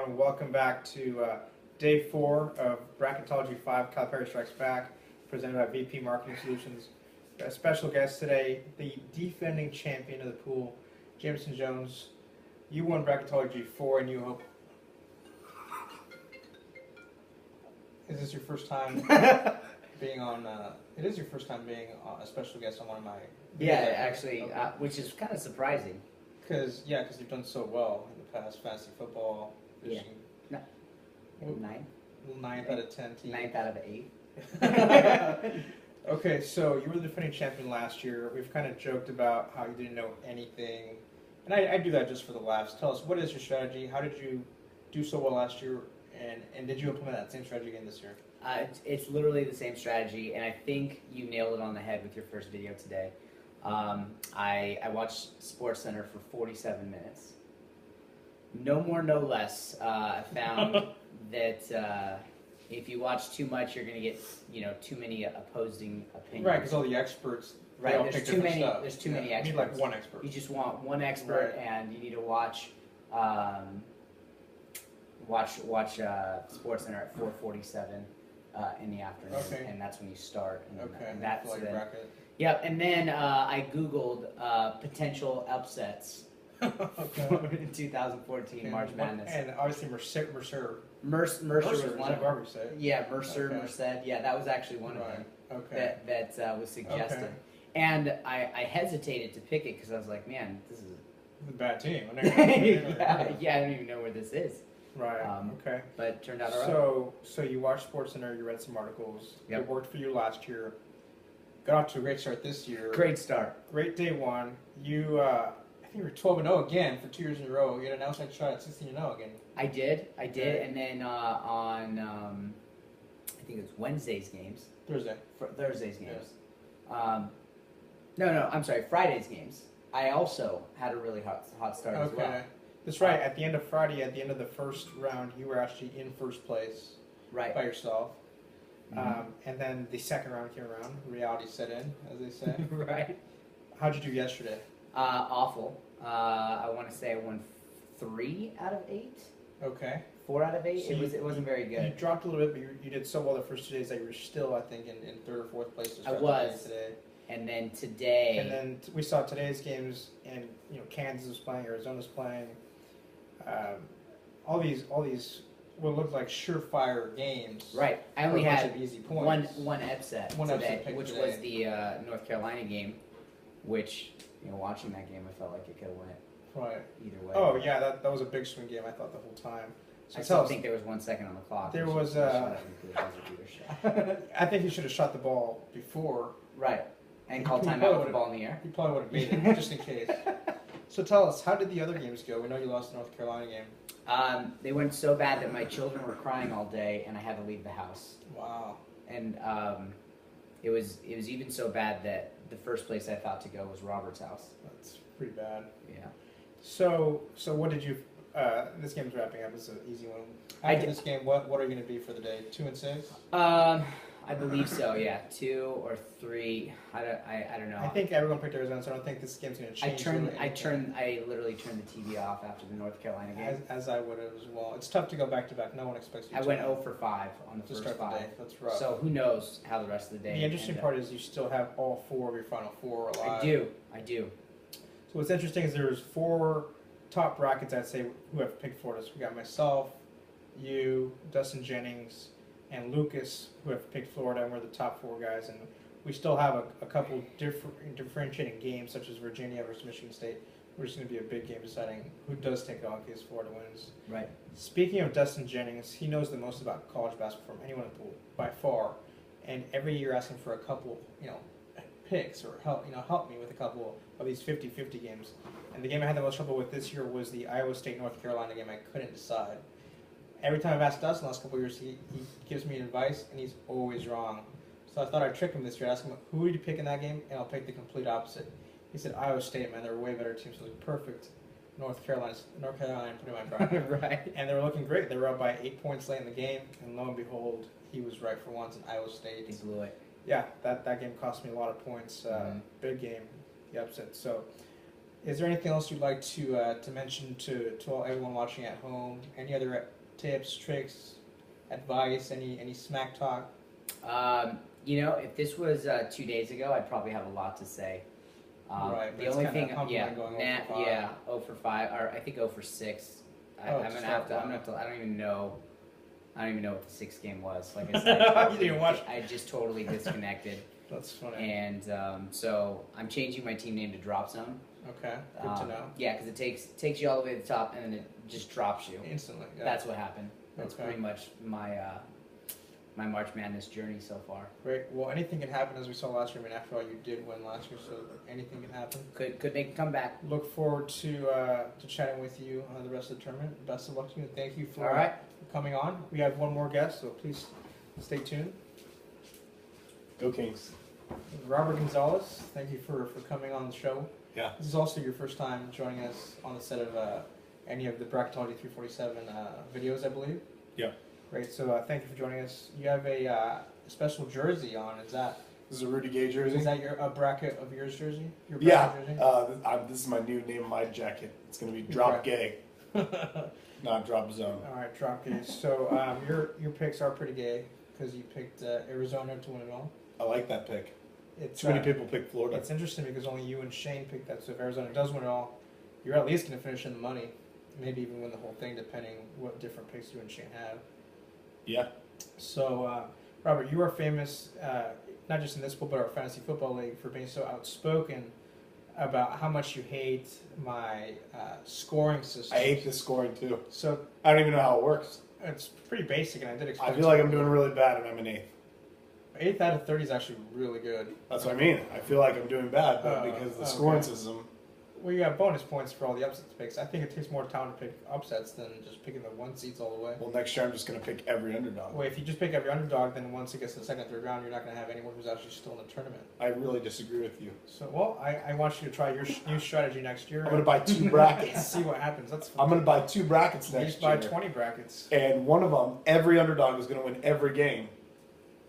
everyone. Welcome back to day 4 of Bracketology 5, Calipari Strikes Back, presented by VP Marketing Solutions. A special guest today, the defending champion of the pool, Jameson Jones. You won Bracketology 4, and you hope... Is this your first time being on... it is your first time being a special guest on one of my... Yeah, actually, okay. Which is kind of surprising. Because you've done so well in the past, fantasy football, fishing. Yeah. No. Ninth out of 10 teams. 9th out of 8. Okay, so you were the defending champion last year. We've kind of joked about how you didn't know anything. And I do that just for the laughs. Tell us, what is your strategy? How did you do so well last year? And did you implement that same strategy again this year? It's literally the same strategy, and I think you nailed it on the head with your first video today. I watched SportsCenter for 47 minutes. No more, no less. I found that if you watch too much, you're going to get too many opposing opinions. Right, because all the experts. Right, there's too many. Stuff. There's too many experts. You need like one expert. You just want one expert, right. And you need to watch SportsCenter at 4:47 in the afternoon, okay. And that's when you start. And okay, and that's like bracket. Yep, and then I Googled potential upsets in 2014 March Madness. And obviously Mercer was one of them. Yeah, Mercer, okay. Merced. Yeah, that was actually one of them that was suggested. Okay. And I hesitated to pick it because I was like, man, this is a bad team. yeah, I don't even know where this is. Right. Okay. But it turned out all right. So you watched SportsCenter, you read some articles. Yep. It worked for you last year. Got off to a great start this year. Great start. Great day one. You, I think you were 12-0 again for 2 years in a row. You had an outside shot at 16-0 again. I did. Okay. And then on, I think it was Wednesday's games. Thursday's games. Yeah. No, I'm sorry, Friday's games. I also had a really hot start as well. That's right. At the end of Friday, at the end of the first round, you were actually in first place. Right. By yourself. Mm-hmm. And then the second round came around. Reality set in, as they say. Right. How'd you do yesterday? Awful. I want to say I won 3 out of 8. Okay. 4 out of 8. So it wasn't very good. You dropped a little bit, but you did so well the first 2 days that you were still, I think, in 3rd or 4th place. I was. Today. And then today. And then we saw today's games, and Kansas was playing, Arizona's playing. All these what looked like surefire games. Right. I only had easy points. one upset today, which was the North Carolina game, which watching that game, I felt like it could have went either way. Oh yeah, that was a big swing game. I thought the whole time. So I still think there was 1 second on the clock. There was. I think he should have shot the ball before. Right. And called timeout with the ball in the air. He probably would have made it just in case. So tell us, how did the other games go? We know you lost the North Carolina game. They went so bad that my children were crying all day, and I had to leave the house. Wow. And it was even so bad that the first place I thought to go was Robert's house. That's pretty bad. Yeah. So what did you? This game's wrapping up. It's an easy one. After this game, what are you going to be for the day? 2 and 6? I believe so. Yeah, 2 or 3. I don't know. I think everyone picked Arizona, so I don't think this game's going to change. I literally turned the TV off after the North Carolina game. As I would have as well. It's tough to go back to back. No one expects you. I went 0 for 5 on the first 5. That's rough. So who knows how the rest of the day. The interesting part is you still have all 4 of your final 4 alive. I do. So what's interesting is there's 4 top brackets, I'd say, who have picked Florida. So we got myself, you, Dustin Jennings, and Lucas, who have picked Florida, and we're the top 4 guys. And we still have a couple differentiating games, such as Virginia versus Michigan State, which is going to be a big game deciding who does take it on in case Florida wins. Right. Speaking of Dustin Jennings, he knows the most about college basketball from anyone in the pool, by far. And every year asking for a couple, picks or help me with a couple of these 50-50 games. And the game I had the most trouble with this year was the Iowa State-North Carolina game. I couldn't decide. Every time I've asked Dustin the last couple of years, he gives me advice, and he's always wrong. So I thought I'd trick him this year, ask him, who would you pick in that game? And I'll pick the complete opposite. He said, Iowa State, man, they're a way better team. So it was perfect. North Carolina put in my bracket. Right. And they were looking great. They were up by 8 points late in the game, and lo and behold, he was right for once in Iowa State. He blew it. Yeah, that game cost me a lot of points. Big game, the upset. So is there anything else you'd like to mention to everyone watching at home? Any other tips, tricks, advice, any smack talk? If this was 2 days ago, I'd probably have a lot to say. Right. The only thing, going 0 for 5. 0 for 5, or I think 0 for 6. I'm gonna have to. I don't even know. I don't even know what the 6th game was. Like I said, You didn't watch. I just totally disconnected. That's funny. And so I'm changing my team name to Drop Zone. Okay, good to know. Yeah, because it takes you all the way to the top and then it just drops you Instantly. Yeah. That's what happened. That's Okay. pretty much my my March Madness journey so far. Great. Well, anything can happen, as we saw last year. I mean, after all, you did win last year, so anything can happen. Could make a comeback. Look forward to chatting with you on the rest of the tournament. Best of luck to you, and thank you for All right. coming on. We have one more guest, so please stay tuned. Go Kings. Robert Gonzalez, thank you for coming on the show. Yeah. This is also your first time joining us on the set of any of the Bracketology 347 videos, I believe. Yeah. Great. So thank you for joining us. You have a special jersey on. Is that This is a Rudy Gay jersey. is that a bracket of yours jersey? Your Yeah. bracket jersey? This is my new name of my jacket. It's going to be Drop Gay, not Drop Zone. All right, drop gay. So your picks are pretty gay because you picked Arizona to win it all. I like that pick. It's, Too many people pick Florida. It's interesting because only you and Shane picked that. So if Arizona does win it all, you're at least going to finish in the money. Maybe even win the whole thing, depending what different picks you and Shane have. Yeah. So, Robert, you are famous, not just in this pool, but our fantasy football league, for being so outspoken about how much you hate my scoring system. I hate this scoring too. So I don't even know how it works. it's pretty basic, and I did explain. I feel like I'm doing really bad and I'm an 8th. 8th out of 30 is actually really good. That's what I mean. I feel like I'm doing bad, but because the scoring okay. system. Well, you got bonus points for all the upsets picks. I think it takes more time to pick upsets than just picking the 1 seeds all the way. Well, next year I'm just going to pick every underdog. Well, if you just pick every underdog, then once it gets to the second, third round, you're not going to have anyone who's actually still in the tournament. I really disagree with you. So, well, I want you to try your new strategy next year. I'm going to buy 2 and brackets. see what happens. That's fun. I'm going to buy 2 brackets You next just buy year. 20 brackets. And one of them, every underdog is going to win every game.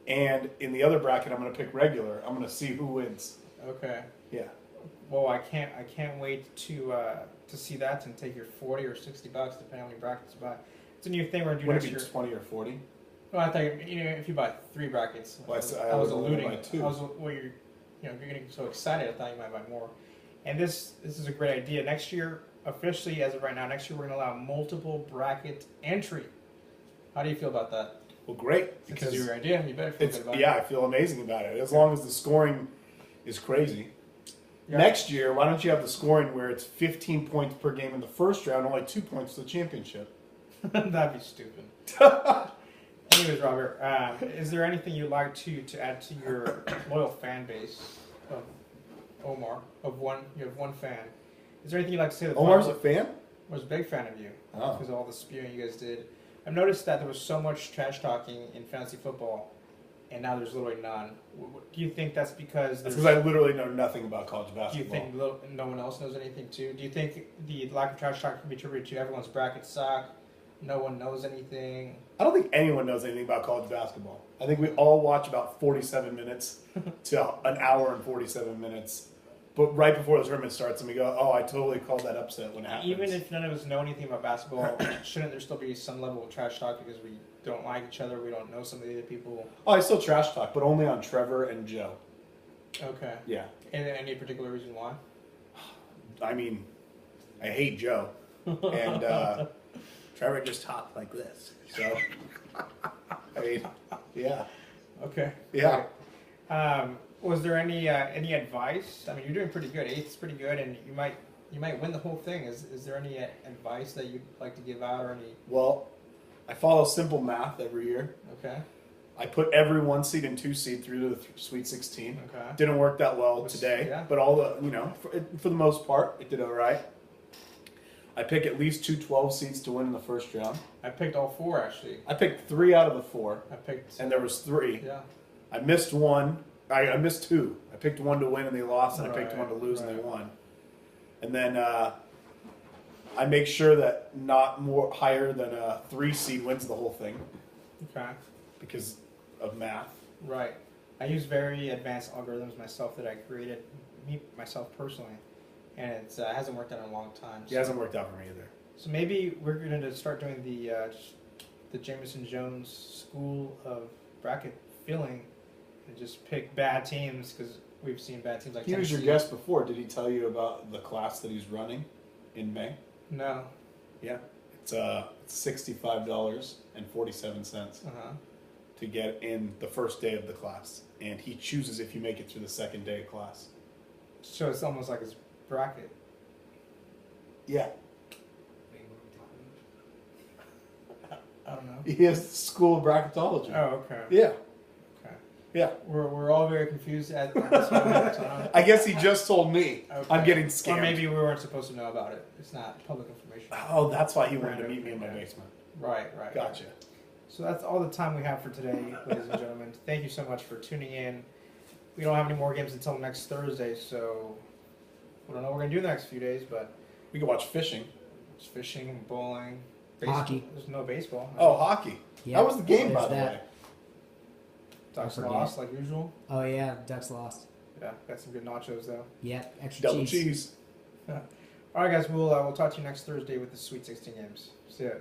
And in the other bracket, I'm going to pick regular. I'm going to see who wins. Okay. Yeah. Well, I can't wait to see that and take your $40 or $60 depending on how many brackets you buy. It's a new thing we're gonna do Would next it be year. 20 or 40? Well, I thought if you buy 3 brackets, Well, I was only alluding. buy 2. You're getting so excited. I thought you might buy more. And this is a great idea. Next year, officially as of right now, next year we're gonna allow multiple bracket entry. How do you feel about that? Well, great. Since it's your idea, you better feel good about it. I feel amazing about it. As long as the scoring is crazy. Yeah. Next year, why don't you have the scoring where it's 15 points per game in the first round, only 2 points to the championship? That'd be stupid. Anyways, Robert, is there anything you'd like to add to your loyal fan base of Omar? You have one fan. Is there anything you'd like to say? Omar's a fan? I was a big fan of you Oh. because of all the spewing you guys did. I've noticed that there was so much trash talking in fantasy football, and now there's literally none. Do you think that's because That's because I literally know nothing about college do you basketball. think no one else knows anything too? Do you think the lack of trash talk can be attributed to everyone's brackets suck? No one knows anything. I don't think anyone knows anything about college basketball. I think we all watch about 47 minutes to an hour and 47 minutes. But right before the tournament starts, and we go, "Oh, I totally called that upset when it happens." Even if none of us know anything about basketball, shouldn't there still be some level of trash talk because we don't like each other, we don't know some of the other people? Oh, I still trash talk, but only on Trevor and Joe. Okay. Yeah. And any particular reason why? I mean, I hate Joe. And Trevor just talked like this. So, I mean, yeah. Okay. Yeah. Great. Was there any advice? I mean, you're doing pretty good. 8th is pretty good, and you might win the whole thing. Is there any advice that you'd like to give out, or any? Well, I follow simple math every year. Okay. I put every 1 seed and 2 seed through to the Sweet 16. Okay. Didn't work that well today, yeah. but all the, for the most part, it did all right. I pick at least 2 12 seeds to win in the first round. I picked all 4 actually. I picked 3 out of the 4, I picked. and there was 3. Yeah. I missed 1. I missed 2. I picked 1 to win and they lost, and I picked Right, 1 to lose and they right. won. And then I make sure that not more higher than a 3 seed wins the whole thing Okay. because of math. Right. I use very advanced algorithms myself that I created myself personally, and it hasn't worked out in a long time. It hasn't worked out for me either. So maybe we're going to start doing the the Jameson Jones school of bracket filling and just pick bad teams because we've seen bad teams like He was your Tennessee. guest before. Did he tell you about the class that he's running in May? No. Yeah. It's $65.47 Uh-huh. to get in the first day of the class. And he chooses if you make it through the second day of class. So it's almost like his bracket. Yeah. Wait, what are we talking I don't know. He has the school of bracketology. Oh, okay. Yeah. Okay. Yeah. We're all very confused at this moment in time. I guess he just told me. Okay. I'm getting scammed. Or maybe we weren't supposed to know about it. It's not public information. Oh, that's why he wanted to meet me in my basement. Right. Gotcha. So that's all the time we have for today, ladies and gentlemen. Thank you so much for tuning in. We don't have any more games until next Thursday, so we don't know what we're going to do the next few days, but We can watch fishing. it's fishing, bowling, baseball. Hockey. There's no baseball. Oh, hockey. Yeah, How was the game, by there's the that. way? Ducks I forget. lost, like usual. Oh yeah, Ducks lost. Yeah, got some good nachos, though. Yep, extra Double cheese. cheese. All right, guys, we'll talk to you next Thursday with the Sweet 16 games. See ya.